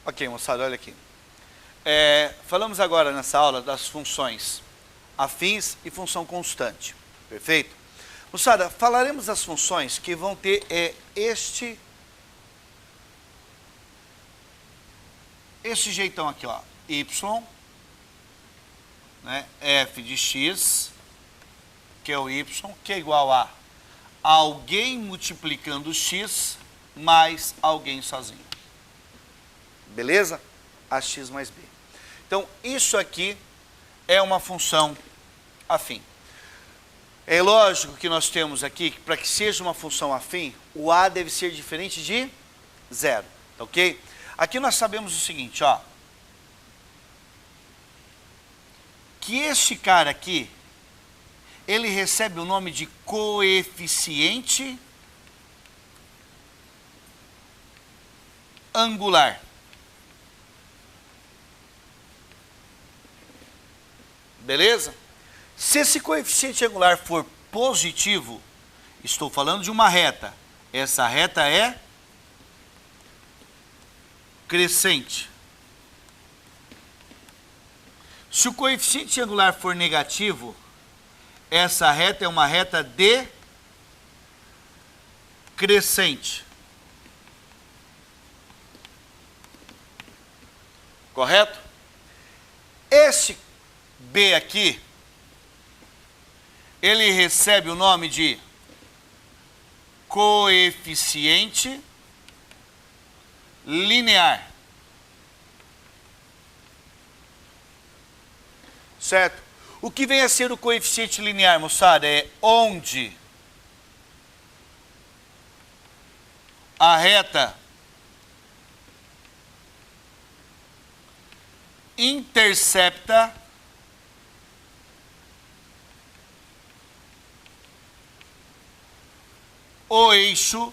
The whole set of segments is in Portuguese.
Ok, moçada, olha aqui. Falamos agora nessa aula das funções afins e função constante, perfeito? Moçada, falaremos das funções que vão ter este jeitão aqui, ó, y, né, f de x, que é o y, que é igual a alguém multiplicando x mais alguém sozinho. Beleza? Ax mais b. Então, isso aqui é uma função afim. É lógico que nós temos aqui que para que seja uma função afim, o a deve ser diferente de zero, ok? Aqui nós sabemos o seguinte, ó, que este cara aqui, ele recebe o nome de coeficiente angular. Beleza? Se esse coeficiente angular for positivo, estou falando de uma reta. Essa reta é crescente. Se o coeficiente angular for negativo, essa reta é uma reta decrescente. Correto? Esse B aqui, ele recebe o nome de coeficiente linear. Certo? O que vem a ser o coeficiente linear, moçada? É onde a reta intercepta o eixo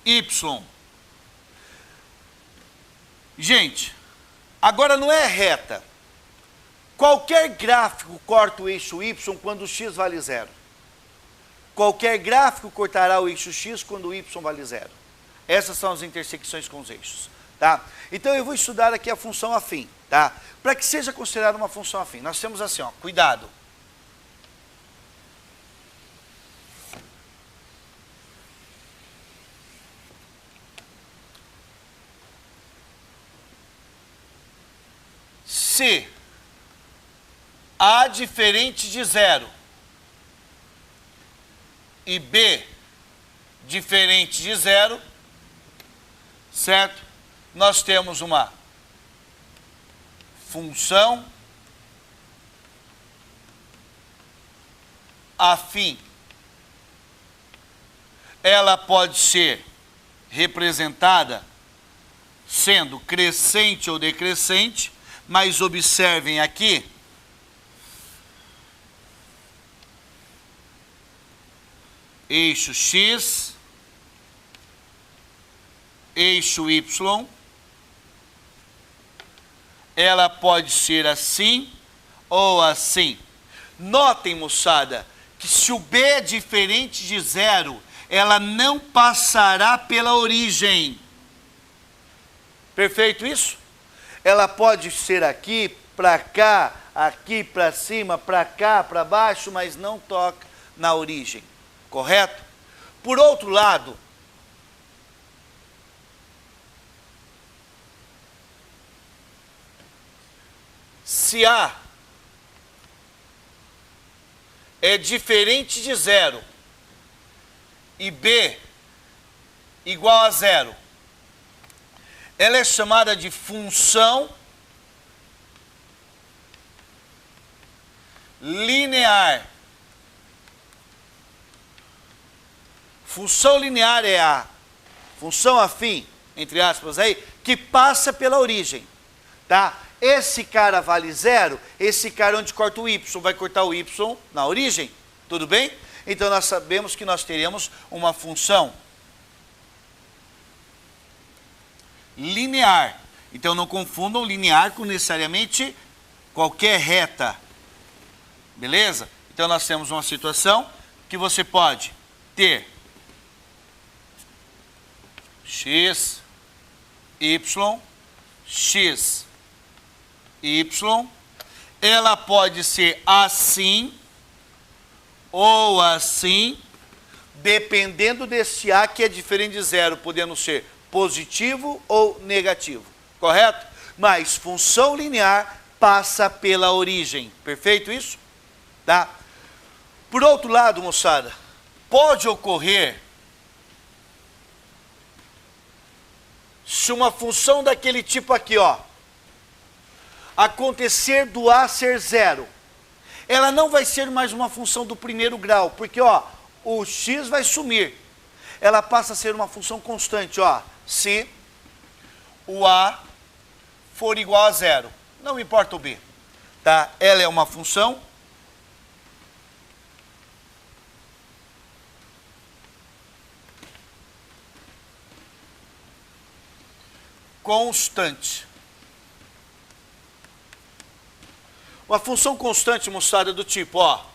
y. Gente, agora não é reta. Qualquer gráfico corta o eixo y quando o x vale zero. Qualquer gráfico cortará o eixo x quando o y vale zero. Essas são as intersecções com os eixos, tá? Então eu vou estudar aqui a função afim, tá? Para que seja considerada uma função afim, nós temos assim, ó, cuidado. Se A diferente de zero e B diferente de zero, certo? Nós temos uma função afim. Ela pode ser representada sendo crescente ou decrescente, mas observem aqui eixo x, eixo y, ela pode ser assim ou assim. Notem, moçada, que se o b é diferente de zero, ela não passará pela origem. Perfeito isso? Ela pode ser aqui, para cá, aqui para cima, para cá, para baixo, mas não toca na origem. Correto? Por outro lado, se A é diferente de zero e B igual a zero, ela é chamada de função linear. Função linear é a função afim, entre aspas, aí, que passa pela origem, tá? Esse cara vale zero, esse cara onde corta o y, vai cortar o y na origem, tudo bem? Então nós sabemos que nós teremos uma função linear. Então não confundam linear com necessariamente qualquer reta, beleza? Então nós temos uma situação que você pode ter x y, x, y, ela pode ser assim ou assim, dependendo desse A que é diferente de zero, podendo ser positivo ou negativo, correto? Mas função linear passa pela origem, perfeito isso? Tá? Por outro lado, moçada, pode ocorrer se uma função daquele tipo aqui, ó, acontecer do A ser zero, ela não vai ser mais uma função do primeiro grau, porque, ó, o x vai sumir. Ela passa a ser uma função constante, ó, se o A for igual a zero. Não importa o B, tá? Ela é uma função constante. Uma função constante, moçada, do tipo, ó,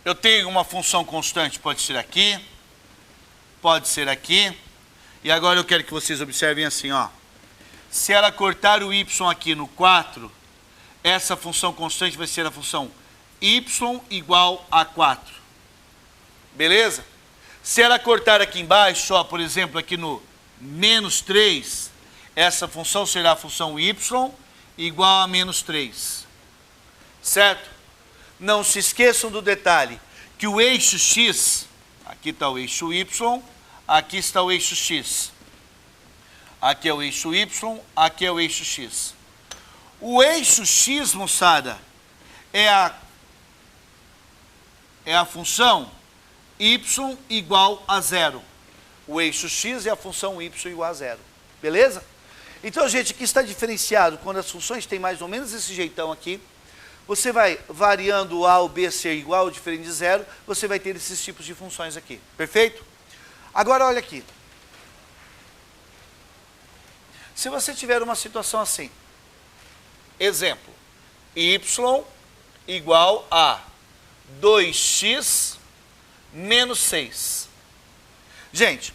eu tenho uma função constante, pode ser aqui, pode ser aqui, e agora eu quero que vocês observem assim, ó. Se ela cortar o y aqui no 4, essa função constante vai ser a função y igual a 4. Beleza? Se ela cortar aqui embaixo, ó, por exemplo, aqui no menos 3, essa função será a função y igual a menos 3. Certo? Não se esqueçam do detalhe, que o eixo x, aqui está o eixo y, aqui está o eixo x. Aqui é o eixo y, aqui é o eixo x. O eixo x, moçada, é a função y igual a zero. O eixo x é a função y igual a zero. Beleza? Então, gente, aqui está diferenciado. Quando as funções têm mais ou menos esse jeitão aqui, você vai variando o a ou b ser igual ou diferente de zero, você vai ter esses tipos de funções aqui. Perfeito? Agora, olha aqui. Se você tiver uma situação assim, exemplo, y igual a 2x menos 6. Gente,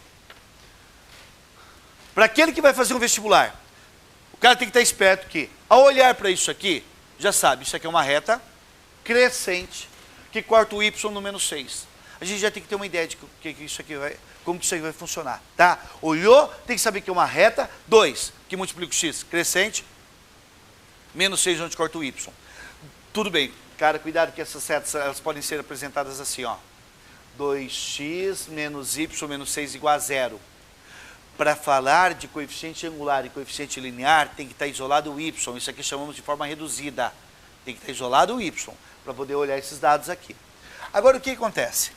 para aquele que vai fazer um vestibular, o cara tem que estar esperto que, ao olhar para isso aqui, já sabe, isso aqui é uma reta crescente que corta o y no menos 6. A gente já tem que ter uma ideia de que isso aqui vai, como que isso aqui vai funcionar, tá? Olhou, tem que saber que é uma reta, 2, que multiplica o x, crescente, menos 6 onde corta o y. Tudo bem, cara, cuidado que essas retas, elas podem ser apresentadas assim, ó. 2x menos y menos 6 igual a zero. Para falar de coeficiente angular e coeficiente linear, tem que estar isolado o y. Isso aqui chamamos de forma reduzida. Tem que estar isolado o y, para poder olhar esses dados aqui. Agora, o que acontece?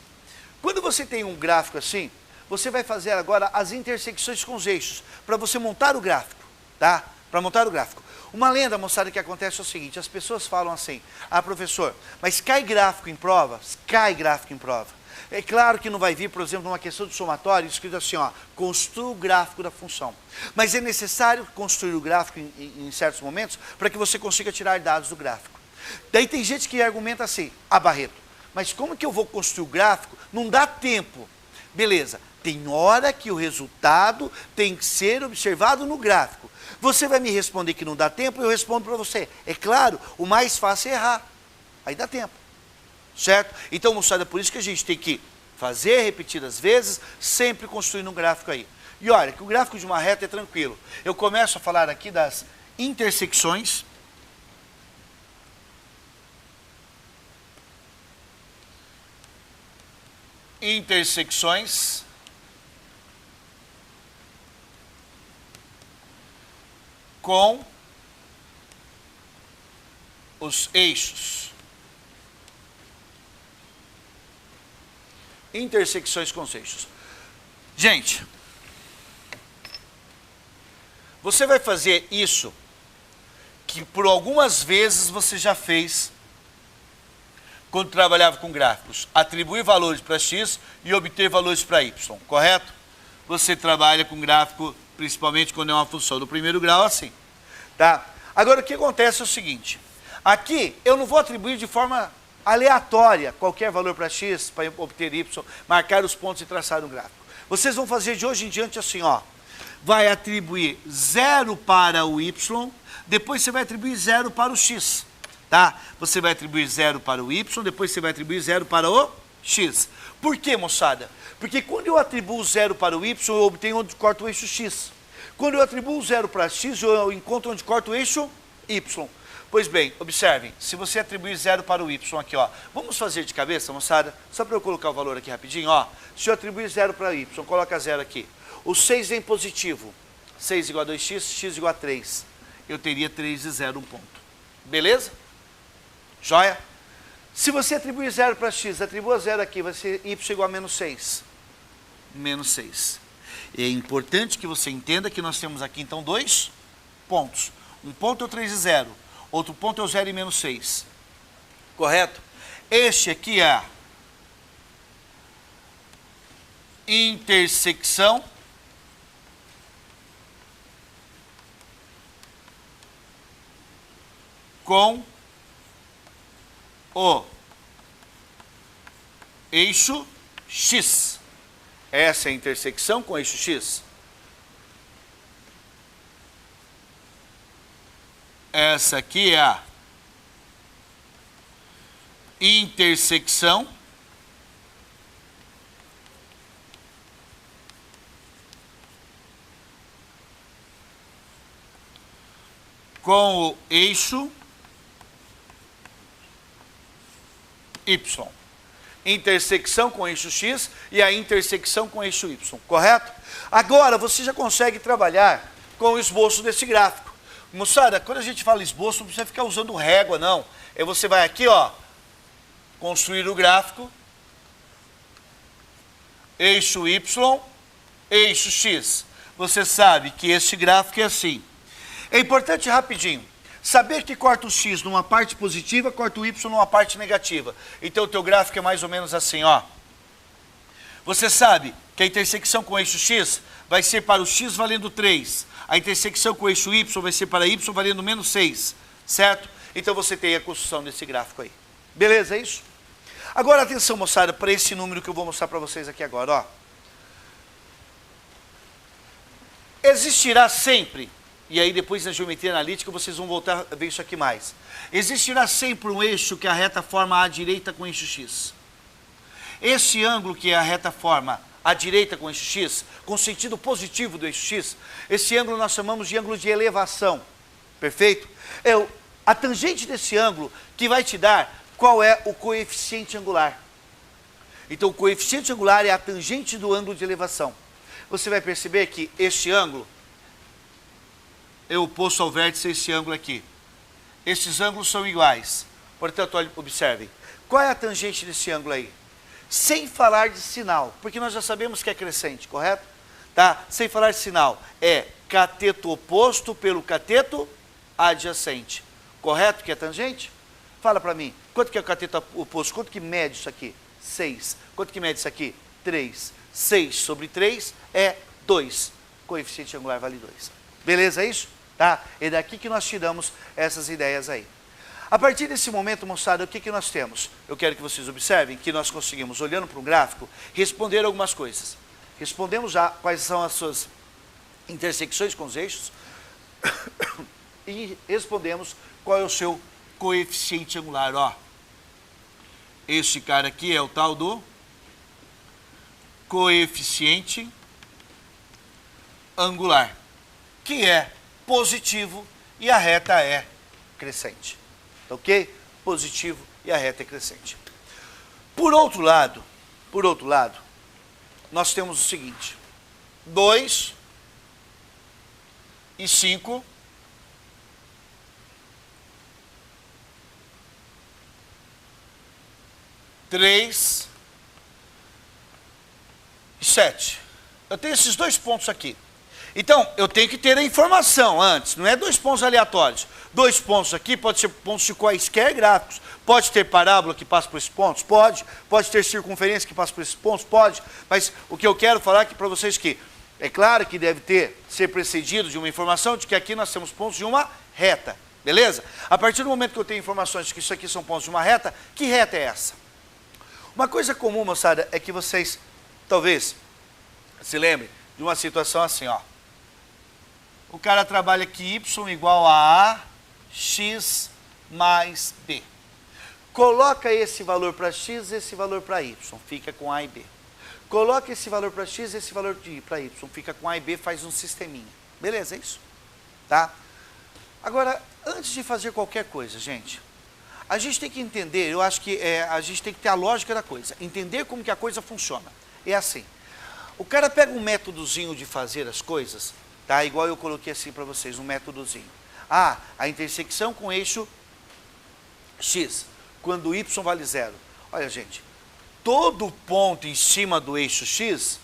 Quando você tem um gráfico assim, você vai fazer agora as intersecções com os eixos, para você montar o gráfico, tá? Para montar o gráfico. Uma lenda, moçada, que acontece é o seguinte, as pessoas falam assim, ah, professor, mas cai gráfico em prova? Cai gráfico em prova. É claro que não vai vir, por exemplo, numa questão de somatório, escrito assim, ó, construa o gráfico da função. Mas é necessário construir o gráfico em certos momentos para que você consiga tirar dados do gráfico. Daí tem gente que argumenta assim, ah, Barreto, mas como que eu vou construir o gráfico? Não dá tempo. Beleza, tem hora que o resultado tem que ser observado no gráfico. Você vai me responder que não dá tempo, eu respondo para você. É claro, o mais fácil é errar. Aí dá tempo. Certo? Então, moçada, é por isso que a gente tem que fazer repetidas vezes, sempre construindo um gráfico aí. E olha, que o gráfico de uma reta é tranquilo. Eu começo a falar aqui das intersecções. Intersecções. Com os eixos. Intersecções com os eixos. Gente, você vai fazer isso que por algumas vezes você já fez quando trabalhava com gráficos. Atribuir valores para x e obter valores para y, correto? você trabalha com gráfico, principalmente quando é uma função do primeiro grau, assim. Tá? Agora, o que acontece é o seguinte. Aqui, eu não vou atribuir de forma aleatória qualquer valor para x, para obter y, marcar os pontos e traçar um gráfico. Vocês vão fazer de hoje em diante assim, ó. Vai atribuir 0 para o y, depois você vai atribuir 0 para o x. Tá? Você vai atribuir 0 para o y, depois você vai atribuir 0 para o x. Por quê, moçada? Porque quando eu atribuo 0 para o y, eu obtenho onde corta o eixo x. Quando eu atribuo 0 para x, eu encontro onde corta o eixo y. Pois bem, observem, se você atribuir 0 para o y aqui, ó, vamos fazer de cabeça, moçada? Só para eu colocar o valor aqui rapidinho, ó. Se eu atribuir 0 para y, coloca 0 aqui. O 6 vem positivo. 6 igual a 2x, x igual a 3. Eu teria 3 e 0, um ponto. Beleza? Joia? Se você atribuir 0 para x, atribua 0 aqui, vai ser y igual a menos 6. Menos 6. É importante que você entenda que nós temos aqui, então, 2 pontos. Um ponto é o 3 e 0. Outro ponto é o 0 e menos 6. Correto? Este aqui é a intersecção com o eixo x. Essa é a intersecção com o eixo x. Essa aqui é a intersecção com o eixo y. Intersecção com o eixo x e a intersecção com o eixo y, correto? Agora você já consegue trabalhar com o esboço desse gráfico. Moçada, quando a gente fala esboço, não precisa ficar usando régua, não. Aí você vai aqui, ó, construir o gráfico, eixo y, eixo x. Você sabe que este gráfico é assim. É importante, rapidinho, saber que corta o x numa parte positiva, corta o y numa parte negativa. Então o teu gráfico é mais ou menos assim, ó. Você sabe que a intersecção com o eixo x vai ser para o x valendo 3. A intersecção com o eixo y vai ser para y valendo menos 6, certo? Então você tem a construção desse gráfico aí. Beleza, é isso? Agora atenção, moçada, para esse número que eu vou mostrar para vocês aqui agora, ó. Existirá sempre, e aí depois na geometria analítica vocês vão voltar a ver isso aqui mais. Existirá sempre um eixo que a reta forma à direita com o eixo x. Esse ângulo que a reta forma à direita com o eixo x, com sentido positivo do eixo x, esse ângulo nós chamamos de ângulo de elevação. Perfeito? É a tangente desse ângulo que vai te dar qual é o coeficiente angular. Então, o coeficiente angular é a tangente do ângulo de elevação. Você vai perceber que este ângulo é oposto ao vértice a esse ângulo aqui. Estes ângulos são iguais. Portanto, olha, observem. Qual é a tangente desse ângulo aí? Sem falar de sinal, porque nós já sabemos que é crescente, correto? Tá? Sem falar de sinal, é cateto oposto pelo cateto adjacente. Correto que é tangente? Fala para mim, quanto que é o cateto oposto? Quanto que mede isso aqui? 6. Quanto que mede isso aqui? 3. 6 sobre 3 é 2. Coeficiente angular vale 2. Beleza, é isso? Tá? É daqui que nós tiramos essas ideias aí. A partir desse momento, moçada, o que que nós temos? Eu quero que vocês observem que nós conseguimos, olhando para um gráfico, responder algumas coisas. Respondemos já quais são as suas intersecções com os eixos e respondemos qual é o seu coeficiente angular. Ó, este cara aqui é o tal do coeficiente angular, que é positivo e a reta é crescente. Ok? Positivo e a reta é crescente. Por outro lado, nós temos o seguinte: 2 e 5 3 e 7. Eu tenho esses dois pontos aqui. Então, eu tenho que ter a informação antes, não é dois pontos aleatórios. Dois pontos aqui, pode ser pontos de quaisquer gráficos. Pode ter parábola que passa por esses pontos? Pode. Pode ter circunferência que passa por esses pontos? Pode. Mas o que eu quero falar aqui para vocês é que É claro que deve ser precedido de uma informação de que aqui nós temos pontos de uma reta, beleza? A partir do momento que eu tenho informações de que isso aqui são pontos de uma reta, que reta é essa? Uma coisa comum, moçada, é que vocês, talvez, se lembrem de uma situação assim, ó. O cara trabalha aqui y igual a x mais b. Coloca esse valor para x e esse valor para y, fica com a e b. Coloca esse valor para x e esse valor para y, fica com a e b, faz um sisteminha. Beleza, é isso? Tá? Agora, antes de fazer qualquer coisa, gente, a gente tem que entender, eu acho que a gente tem que ter a lógica da coisa, entender como que a coisa funciona. É assim, o cara pega um métodozinho de fazer as coisas, tá? Igual eu coloquei assim para vocês, um métodozinho. Ah, a intersecção com eixo x, quando y vale 0. Olha, gente, todo ponto em cima do eixo x,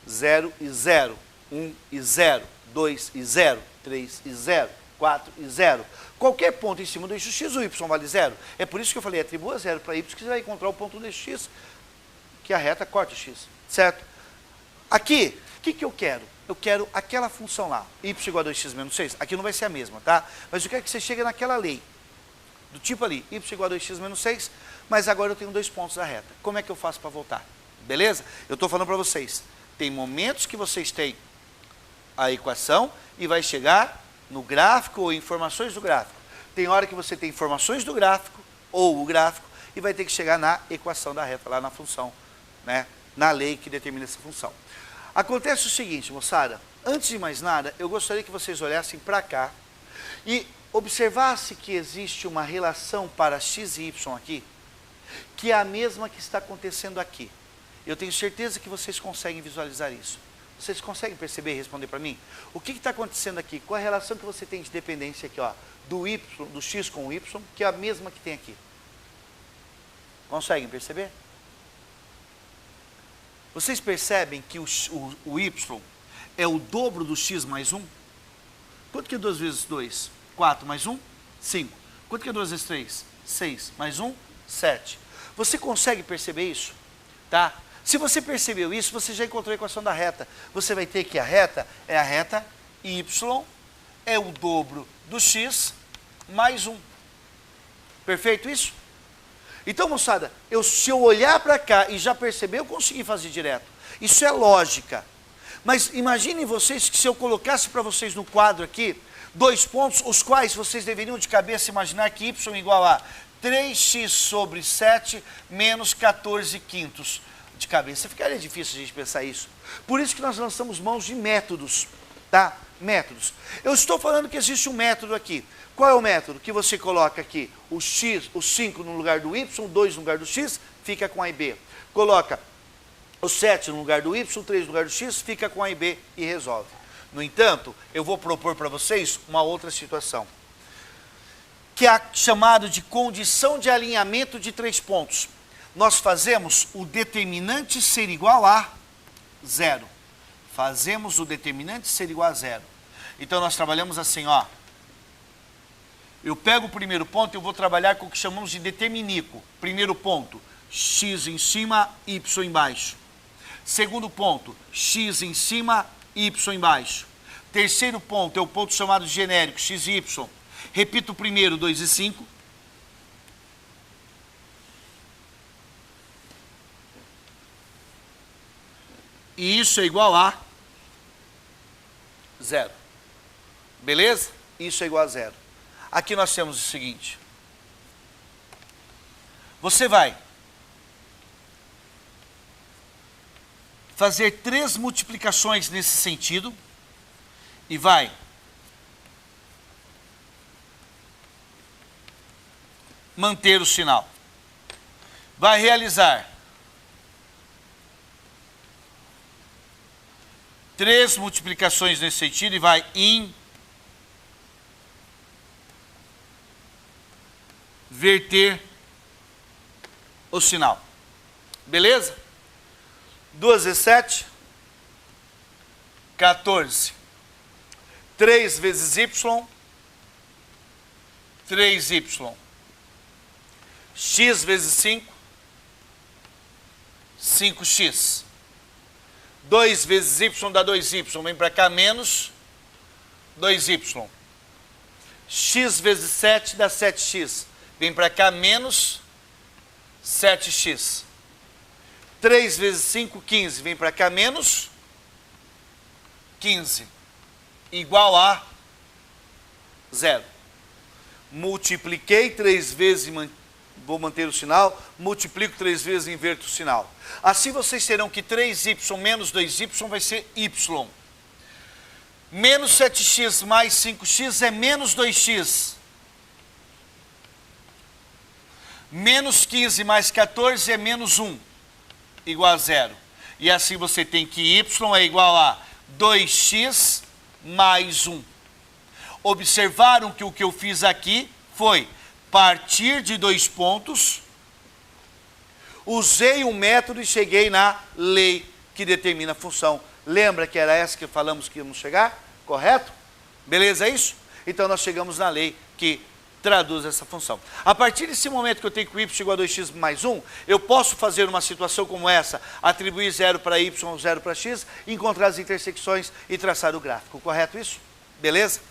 0 e 0, 1 e 0, 2 e 0, 3 e 0, 4 e 0. Qualquer ponto em cima do eixo x, o y vale 0. É por isso que eu falei, atribua 0 para y, que você vai encontrar o ponto do eixo x, que a reta corta o x, certo? Aqui, o que eu quero? Eu quero aquela função lá, y igual a 2x menos 6. Aqui não vai ser a mesma, tá? Mas eu quero que você chegue naquela lei, do tipo ali, y igual a 2x menos 6, mas agora eu tenho 2 pontos da reta. Como é que eu faço para voltar? Beleza? Eu estou falando para vocês, tem momentos que vocês têm a equação e vai chegar no gráfico ou informações do gráfico. Tem hora que você tem informações do gráfico ou o gráfico e vai ter que chegar na equação da reta, lá na função, né? Na lei que determina essa função. Acontece o seguinte, moçada, antes de mais nada, eu gostaria que vocês olhassem para cá e observassem que existe uma relação para x e y aqui, que é a mesma que está acontecendo aqui. Eu tenho certeza que vocês conseguem visualizar isso. Vocês conseguem perceber e responder para mim? O que está acontecendo aqui? Qual a relação que você tem de dependência aqui, ó, do y, do x com o y, que é a mesma que tem aqui? Conseguem perceber? Vocês percebem que o y é o dobro do x mais 1? Quanto que é 2 vezes 2? 4 mais 1? 5. Quanto que é 2 vezes 3? 6. Mais 1? 7. Você consegue perceber isso? Tá? Se você percebeu isso, você já encontrou a equação da reta. Você vai ter que a reta é a reta y é o dobro do x mais 1. Perfeito isso? Então, moçada, se eu olhar para cá e já perceber, eu consegui fazer direto. Isso é lógica. Mas imaginem vocês que se eu colocasse para vocês no quadro aqui, 2 pontos, os quais vocês deveriam de cabeça imaginar que y igual a 3x sobre 7 menos 14 quintos. De cabeça ficaria difícil a gente pensar isso. Por isso que nós lançamos mãos de métodos, tá? Métodos. Eu estou falando que existe um método aqui. Qual é o método? Que você coloca aqui o x, o 5 no lugar do y, 2 no lugar do x, fica com a e b. Coloca o 7 no lugar do y, 3 no lugar do x, fica com a e b e resolve. No entanto, eu vou propor para vocês uma outra situação, que é chamado de condição de alinhamento de 3 pontos. Nós fazemos o determinante ser igual a 0. Fazemos o determinante ser igual a 0. Então, nós trabalhamos assim, ó. Eu pego o primeiro ponto e eu vou trabalhar com o que chamamos de determinico. Primeiro ponto, x em cima, y embaixo. Segundo ponto, x em cima, y embaixo. Terceiro ponto é o ponto chamado de genérico, x e y. Repito o primeiro, 2 e 5. E isso é igual a 0. Beleza? Isso é igual a 0. Aqui nós temos o seguinte. Você vai fazer 3 multiplicações nesse sentido e vai manter o sinal. Vai realizar 3 multiplicações nesse sentido e vai inverter o sinal. Beleza? 2 vezes 7, 14. 3 vezes y, 3y. X vezes 5, 5x. 2 vezes y dá 2y, vem para cá, menos 2y. X vezes 7 dá 7x, vem para cá, menos 7x. 3 vezes 5, 15, vem para cá, menos 15, igual a 0. Multipliquei 3 vezes, vou manter o sinal, multiplico 3 vezes e inverto o sinal. Assim vocês terão que 3y menos 2y vai ser y. Menos 7x mais 5x é menos 2x. Menos 15 mais 14 é menos 1, igual a 0. E assim você tem que y é igual a 2x mais 1. Observaram que o que eu fiz aqui foi partir de 2 pontos, usei um método e cheguei na lei que determina a função. Lembra que era essa que falamos que íamos chegar? Correto? Beleza, é isso? Então nós chegamos na lei que traduz essa função. A partir desse momento que eu tenho que o y igual a 2x mais 1, eu posso fazer uma situação como essa, atribuir 0 para y, 0 para x, encontrar as intersecções e traçar o gráfico. Correto isso? Beleza?